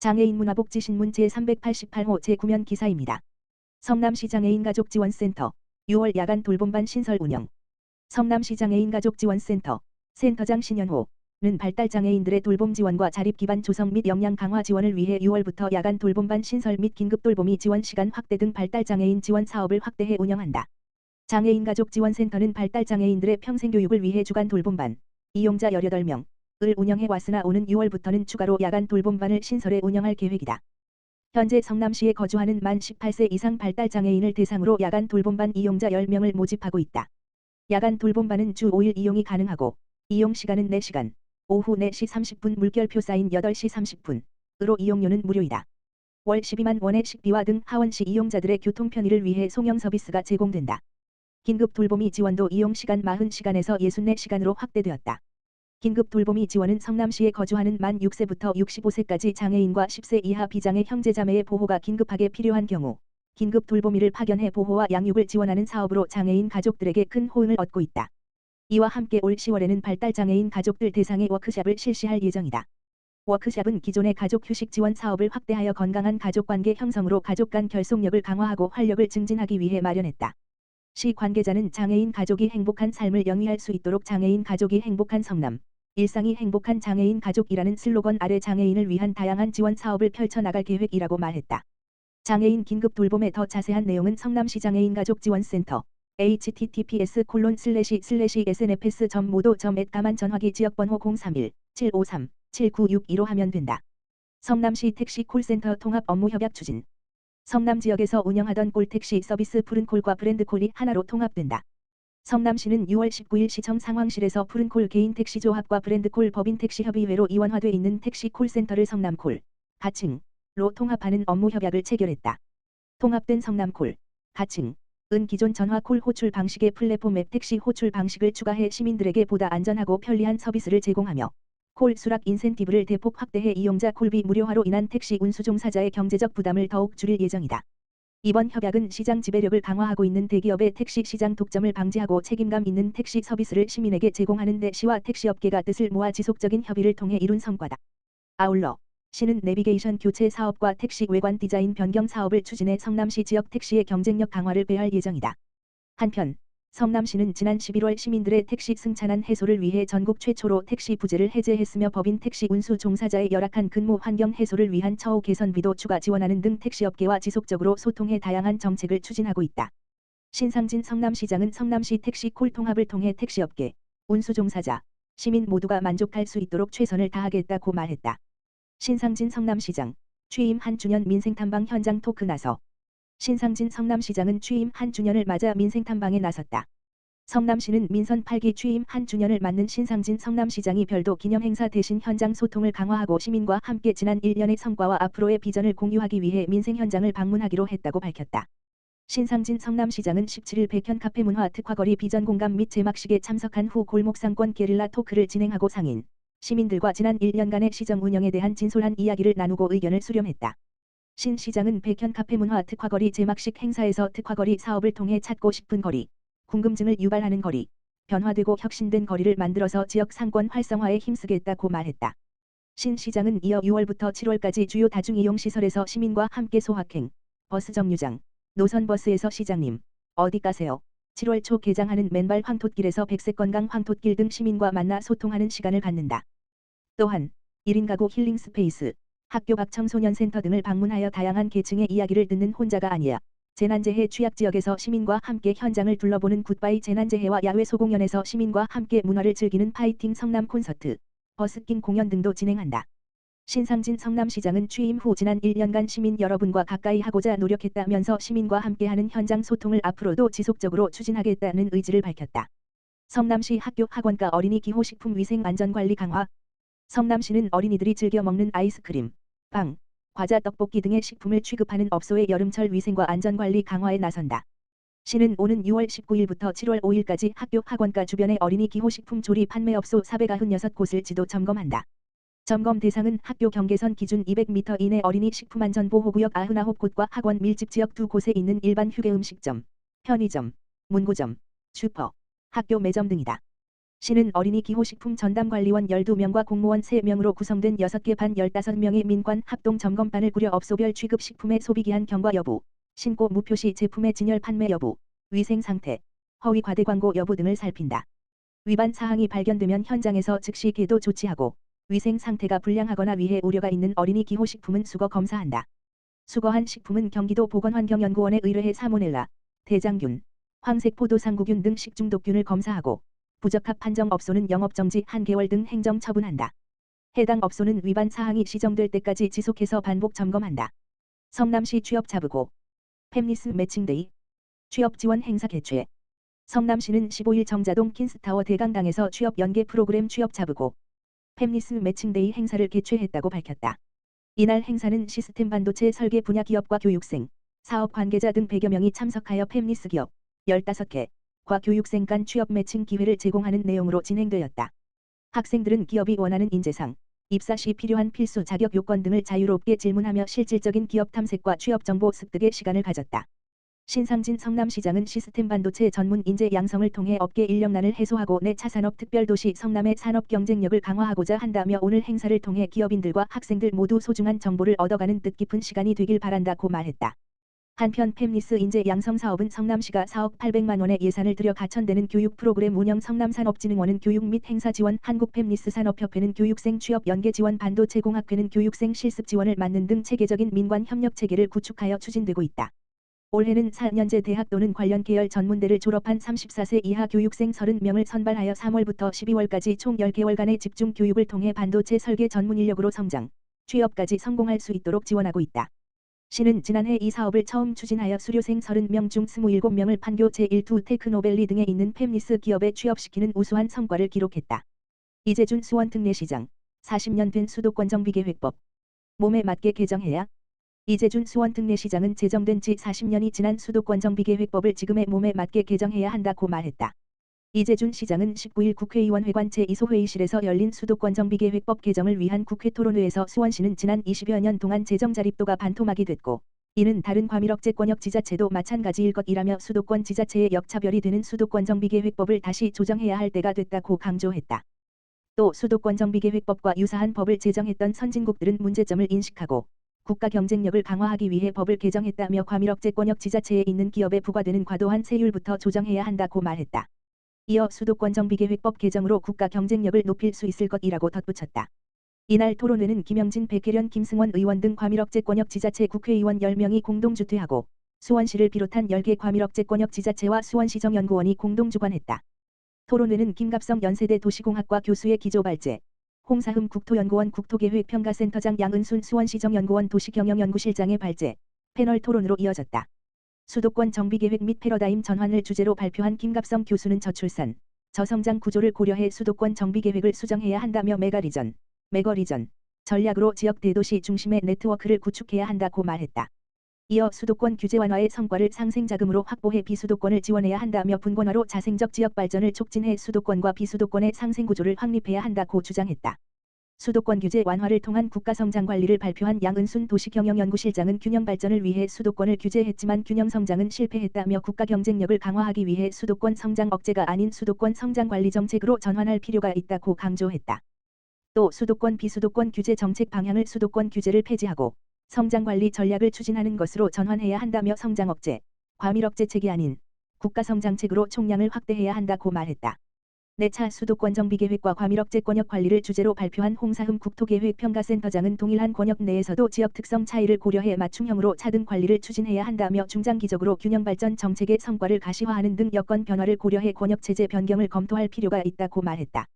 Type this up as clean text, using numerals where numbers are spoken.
장애인 문화복지신문 제388호 제9면 기사입니다. 성남시 장애인가족지원센터 6월 야간 돌봄반 신설 운영. 성남시 장애인가족지원센터 센터장 신현호는 발달장애인들의 돌봄 지원과 자립 기반 조성 및 역량 강화 지원을 위해 6월부터 야간 돌봄반 신설 및 긴급 돌보미 지원 시간 확대 등 발달장애인 지원 사업을 확대해 운영한다. 장애인가족지원센터는 발달장애인들의 평생교육을 위해 주간 돌봄반 이용자 18명 을 운영해 왔으나 오는 6월부터는 추가로 야간 돌봄반을 신설해 운영할 계획이다. 현재 성남시에 거주하는 만 18세 이상 발달장애인을 대상으로 야간 돌봄반 이용자 10명을 모집하고 있다. 야간 돌봄반은 주 5일 이용이 가능하고 이용 시간은 4시간, 오후 4시 30분 물결표 사인 8시 30분으로 이용료는 무료이다. 월 12만 원의 식비와 등 하원시 이용자들의 교통 편의를 위해 송영 서비스가 제공된다. 긴급 돌보미 지원도 이용 시간 40시간에서 64시간으로 확대되었다. 긴급 돌보미 지원은 성남시에 거주하는 만 6세부터 65세까지 장애인과 10세 이하 비장애 형제자매의 보호가 긴급하게 필요한 경우 긴급 돌보미를 파견해 보호와 양육을 지원하는 사업으로 장애인 가족들에게 큰 호응을 얻고 있다. 이와 함께 올 10월에는 발달장애인 가족들 대상의 워크숍을 실시할 예정이다. 워크숍은 기존의 가족 휴식 지원 사업을 확대하여 건강한 가족관계 형성으로 가족 간 결속력을 강화하고 활력을 증진하기 위해 마련했다. 시 관계자는 장애인 가족이 행복한 삶을 영위할 수 있도록 장애인 가족이 행복한 성남, 일상이 행복한 장애인 가족이라는 슬로건 아래 장애인을 위한 다양한 지원 사업을 펼쳐나갈 계획이라고 말했다. 장애인 긴급 돌봄의 더 자세한 내용은 성남시 장애인가족지원센터 https://snfs.modo.at 가만 전화기 지역번호 031-753-7962로 하면 된다. 성남시 택시 콜센터 통합 업무 협약 추진. 성남 지역에서 운영하던 콜택시 서비스 푸른콜과 브랜드콜이 하나로 통합된다. 성남시는 6월 19일 시청 상황실에서 푸른콜 개인 택시 조합과 브랜드콜 법인 택시 협의회로 이원화돼 있는 택시 콜센터를 성남콜 가칭로 통합하는 업무 협약을 체결했다. 통합된 성남콜 가칭은 기존 전화콜 호출 방식의 플랫폼 앱 택시 호출 방식을 추가해 시민들에게 보다 안전하고 편리한 서비스를 제공하며 콜 수락 인센티브를 대폭 확대해 이용자 콜비 무료화로 인한 택시 운수 종사자의 경제적 부담을 더욱 줄일 예정이다. 이번 협약은 시장 지배력을 강화하고 있는 대기업의 택시 시장 독점을 방지하고 책임감 있는 택시 서비스를 시민에게 제공하는 데 시와 택시업계가 뜻을 모아 지속적인 협의를 통해 이룬 성과다. 아울러 시는 내비게이션 교체 사업과 택시 외관 디자인 변경 사업을 추진해 성남시 지역 택시의 경쟁력 강화를 배할 예정이다. 한편 성남시는 지난 11월 시민들의 택시 승차난 해소를 위해 전국 최초로 택시 부재를 해제했으며 법인 택시 운수 종사자의 열악한 근무 환경 해소를 위한 처우 개선비도 추가 지원하는 등 택시업계와 지속적으로 소통해 다양한 정책을 추진하고 있다. 신상진 성남시장은 성남시 택시 콜 통합을 통해 택시업계, 운수 종사자, 시민 모두가 만족할 수 있도록 최선을 다하겠다고 말했다. 신상진 성남시장 취임 1주년 민생탐방 현장 토크 나서. 신상진 성남시장은 취임 1주년을 맞아 민생탐방에 나섰다. 성남시는 민선 8기 취임 1주년을 맞는 신상진 성남시장이 별도 기념행사 대신 현장 소통을 강화하고 시민과 함께 지난 1년의 성과와 앞으로의 비전을 공유하기 위해 민생 현장을 방문하기로 했다고 밝혔다. 신상진 성남시장은 17일 백현 카페 문화 특화거리 비전 공감 및 제막식에 참석한 후 골목상권 게릴라 토크를 진행하고 상인, 시민들과 지난 1년간의 시정 운영에 대한 진솔한 이야기를 나누고 의견을 수렴했다. 신 시장은 백현 카페 문화 특화거리 제막식 행사에서 특화거리 사업을 통해 찾고 싶은 거리, 궁금증을 유발하는 거리, 변화되고 혁신된 거리를 만들어서 지역 상권 활성화에 힘쓰겠다고 말했다. 신 시장은 이어 6월부터 7월까지 주요 다중이용시설에서 시민과 함께 소확행, 버스 정류장, 노선버스에서 시장님, 어디 가세요? 7월 초 개장하는 맨발 황톳길에서 백색건강 황톳길 등 시민과 만나 소통하는 시간을 갖는다. 또한 1인 가구 힐링 스페이스, 학교 밖 청소년센터 등을 방문하여 다양한 계층의 이야기를 듣는 혼자가 아니야. 재난재해 취약지역에서 시민과 함께 현장을 둘러보는 굿바이 재난재해와 야외 소공연에서 시민과 함께 문화를 즐기는 파이팅 성남 콘서트, 버스킹 공연 등도 진행한다. 신상진 성남시장은 취임 후 지난 1년간 시민 여러분과 가까이 하고자 노력했다면서 시민과 함께하는 현장 소통을 앞으로도 지속적으로 추진하겠다는 의지를 밝혔다. 성남시 학교 학원가 어린이 기호식품 위생 안전관리 강화. 성남시는 어린이들이 즐겨 먹는 아이스크림, 빵, 과자 떡볶이 등의 식품을 취급하는 업소의 여름철 위생과 안전관리 강화에 나선다. 시는 오는 6월 19일부터 7월 5일까지 학교 학원가 주변의 어린이 기호식품 조리 판매업소 496곳을 지도 점검한다. 점검 대상은 학교 경계선 기준 200m 이내 어린이 식품안전보호구역 99곳과 학원 밀집지역 2곳에 있는 일반 휴게음식점, 편의점, 문고점, 슈퍼, 학교 매점 등이다. 시는 어린이 기호식품 전담관리원 12명과 공무원 3명으로 구성된 6개 반 15명의 민관 합동점검반을 꾸려 업소별 취급식품의 소비기한 경과 여부, 신고 무표시 제품의 진열 판매 여부, 위생 상태, 허위 과대 광고 여부 등을 살핀다. 위반 사항이 발견되면 현장에서 즉시 계도 조치하고 위생 상태가 불량하거나 위해 우려가 있는 어린이 기호식품은 수거 검사한다. 수거한 식품은 경기도 보건환경연구원에 의뢰해 사모넬라, 대장균, 황색포도상구균 등 식중독균을 검사하고 부적합 판정 업소는 영업정지 1개월 등 행정 처분한다. 해당 업소는 위반 사항이 시정될 때까지 지속해서 반복 점검한다. 성남시 취업 자부고 팹리스 매칭데이 취업 지원 행사 개최. 성남시는 15일 정자동 킨스타워 대강당에서 취업 연계 프로그램 취업 자부고 팹리스 매칭데이 행사를 개최했다고 밝혔다. 이날 행사는 시스템 반도체 설계 분야 기업과 교육생, 사업 관계자 등 100여 명이 참석하여 팹리스 기업 15개 과 교육생 간 취업 매칭 기회를 제공하는 내용으로 진행되었다. 학생들은 기업이 원하는 인재상, 입사 시 필요한 필수 자격 요건 등을 자유롭게 질문하며 실질적인 기업 탐색과 취업 정보 습득의 시간을 가졌다. 신상진 성남시장은 시스템 반도체 전문 인재 양성을 통해 업계 인력난을 해소하고 내 차산업 특별도시 성남의 산업 경쟁력을 강화하고자 한다며 오늘 행사를 통해 기업인들과 학생들 모두 소중한 정보를 얻어가는 뜻깊은 시간이 되길 바란다고 말했다. 한편 팹리스 인재 양성 사업은 성남시가 4억 800만 원의 예산을 들여 가천되는 교육 프로그램 운영 성남산업진흥원은 교육 및 행사 지원 한국 팹리스 산업협회는 교육생 취업 연계 지원 반도체공학회는 교육생 실습 지원을 맡는 등 체계적인 민관 협력 체계를 구축하여 추진되고 있다. 올해는 4년제 대학 또는 관련 계열 전문대를 졸업한 34세 이하 교육생 30명을 선발하여 3월부터 12월까지 총 10개월간의 집중 교육을 통해 반도체 설계 전문 인력으로 성장, 취업까지 성공할 수 있도록 지원하고 있다. 시는 지난해 이 사업을 처음 추진하여 수료생 30명 중 27명을 판교 제1투 테크노밸리 등에 있는 팹리스 기업에 취업시키는 우수한 성과를 기록했다. 이재준 수원특례시장, 40년 된 수도권 정비계획법. 몸에 맞게 개정해야. 이재준 수원특례시장은 제정된 지 40년이 지난 수도권 정비계획법을 지금의 몸에 맞게 개정해야 한다고 말했다. 이재준 시장은 19일 국회의원회관 제2소회의실에서 열린 수도권 정비계획법 개정을 위한 국회 토론회에서 수원시는 지난 20여 년 동안 재정 자립도가 반토막이 됐고 이는 다른 과밀억제권역 지자체도 마찬가지일 것이라며 수도권 지자체의 역차별이 되는 수도권 정비계획법을 다시 조정해야 할 때가 됐다고 강조했다. 또 수도권 정비계획법과 유사한 법을 제정했던 선진국들은 문제점을 인식하고 국가 경쟁력을 강화하기 위해 법을 개정했다며 과밀억제권역 지자체에 있는 기업에 부과되는 과도한 세율부터 조정해야 한다고 말했다. 이어 수도권 정비계획법 개정으로 국가 경쟁력을 높일 수 있을 것이라고 덧붙였다. 이날 토론회는 김영진 백혜련 김승원 의원 등 과밀억제권역 지자체 국회의원 10명이 공동 주퇴하고 수원시를 비롯한 10개 과밀억제권역 지자체와 수원시정연구원이 공동 주관했다. 토론회는 김갑성 연세대 도시공학과 교수의 기조발제, 홍사흠 국토연구원 국토계획평가센터장 양은순 수원시정연구원 도시경영연구실장의 발제, 패널 토론으로 이어졌다. 수도권 정비계획 및 패러다임 전환을 주제로 발표한 김갑성 교수는 저출산, 저성장 구조를 고려해 수도권 정비계획을 수정해야 한다며 메가리전, 메거리전 전략으로 지역 대도시 중심의 네트워크를 구축해야 한다고 말했다. 이어 수도권 규제 완화의 성과를 상생자금으로 확보해 비수도권을 지원해야 한다며 분권화로 자생적 지역 발전을 촉진해 수도권과 비수도권의 상생구조를 확립해야 한다고 주장했다. 수도권 규제 완화를 통한 국가성장 관리를 발표한 양은순 도시경영연구실장은 균형 발전을 위해 수도권을 규제했지만 균형 성장은 실패했다며 국가 경쟁력을 강화하기 위해 수도권 성장 억제가 아닌 수도권 성장 관리 정책으로 전환할 필요가 있다고 강조했다. 또 수도권 비수도권 규제 정책 방향을 수도권 규제를 폐지하고 성장 관리 전략을 추진하는 것으로 전환해야 한다며 성장 억제, 과밀 억제책이 아닌 국가 성장책으로 총량을 확대해야 한다고 말했다. 내차 수도권 정비계획과 과밀억제권역 관리를 주제로 발표한 홍사흠 국토계획평가센터장은 동일한 권역 내에서도 지역 특성 차이를 고려해 맞춤형으로 차등 관리를 추진해야 한다며 중장기적으로 균형발전 정책의 성과를 가시화하는 등 여건 변화를 고려해 권역체제 변경을 검토할 필요가 있다고 말했다.